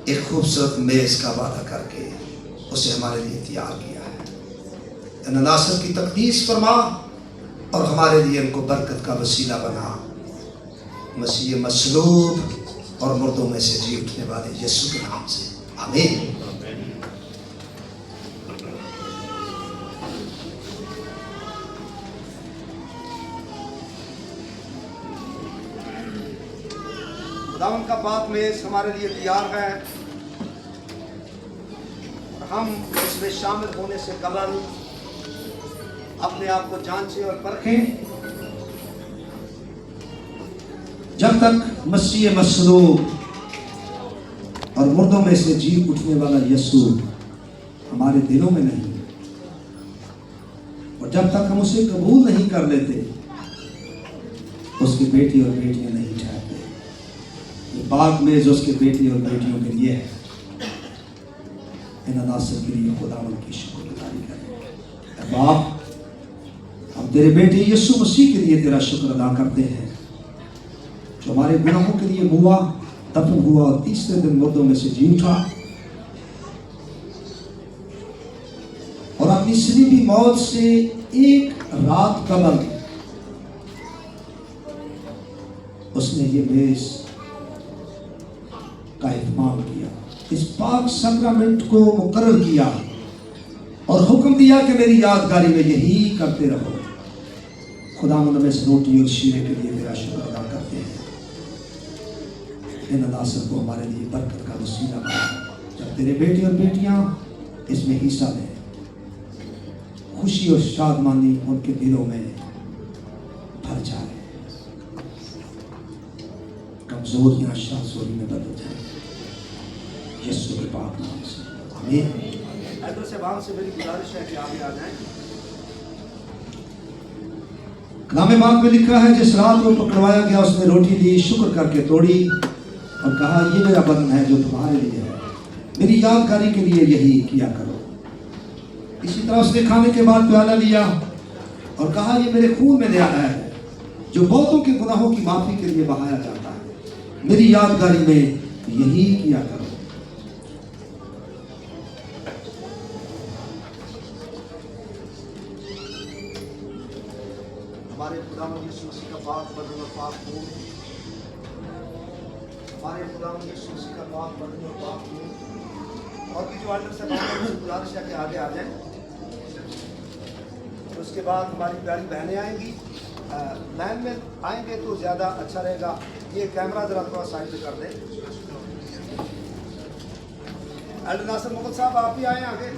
ایک خوبصورت میز کا وعدہ کر کے اسے ہمارے لیے تیار کیا ہے۔ ان عناصر کی تقدیس فرما اور ہمارے لیے ان کو برکت کا وسیلہ بنا، مسیح مصلوب اور مردوں میں سے جی اٹھنے والے یسوع کے نام سے آمین۔ خداوند کا پاک میز ہمارے لیے تیار ہے، ہم اس میں شامل ہونے سے قبل اپنے آپ کو جانچیں اور پرکھیں۔ جب تک مسیح مصلوب اور مردوں میں سے جی اٹھنے والا یسوع ہمارے دلوں میں نہیں، اور جب تک ہم اسے قبول نہیں کر لیتے، اس کی بیٹی اور بیٹیاں نہیں ٹھہرتے۔ یہ پاک میز اس کے بیٹی اور بیٹیوں کے لیے ہے۔ ان عناصر کے لیے خداوند کی شکر گزاری کریں۔ اے باپ، ہم تیرے بیٹے یسوع مسیح کے لیے تیرا شکر ادا کرتے ہیں، جو ہمارے گناہوں کے لیے ہوا، دفن ہوا اور تیسرے دن مردوں میں سے جی اٹھا، اور اپنی صلیبی موت سے ایک رات قبل اس نے یہ میز کا اہتمام کیا، اس پاک سیکرامنٹ کو مقرر کیا اور حکم دیا کہ میری یادگاری میں یہی کرتے رہو۔ خداوند ہم اس روٹی اور شیرے کے لیے تیرا شکر ادا کرتے ہیں۔ ان عناصر کو ہمارے لیے برکت کا وسیلہ بنا، جب تیرے بیٹے اور بیٹیاں اس میں حصہ لیں، خوشی اور شادمانی ان کے دلوں میں بھر جائے، کمزوریاں شاذوری میں بدل جائیں، یسوع کے پاک نام سے آمین۔ حیدر صاحبان سے میری گزارش ہے کہ آگے آ جائیں۔ کلام پاک میں لکھا ہے، جس رات کو پکڑوایا گیا اس نے روٹی لی، شکر کر کے توڑی اور کہا، یہ میرا بدن ہے جو تمہارے لیے ہے، میری یادگاری کے لیے یہی کیا کرو۔ اسی طرح اس نے کھانے کے بعد پیالہ لیا اور کہا، یہ میرے خون میں نیا ہے جو بہتوں کے گناہوں کی معافی کے لیے بہایا جاتا ہے، میری یادگاری میں یہی کیا کرو۔ ہمارے خداوند یسوع مسیح کا پاک بدن اور پاک خون، ہمارے خداوند یسوع مسیح کا پاک بدن اور پاک خون، اور بھی جو آڈر سے گزارش ہے کہ آگے آ جائیں۔ اس کے بعد ہماری پیاری بہنیں آئیں گی، لائن میں آئیں گے تو زیادہ اچھا رہے گا۔ یہ کیمرہ ذرا تھوڑا سائڈ پہ کر دیں۔ ایلڈر ناصر محمد صاحب آپ بھی آئیں آگے۔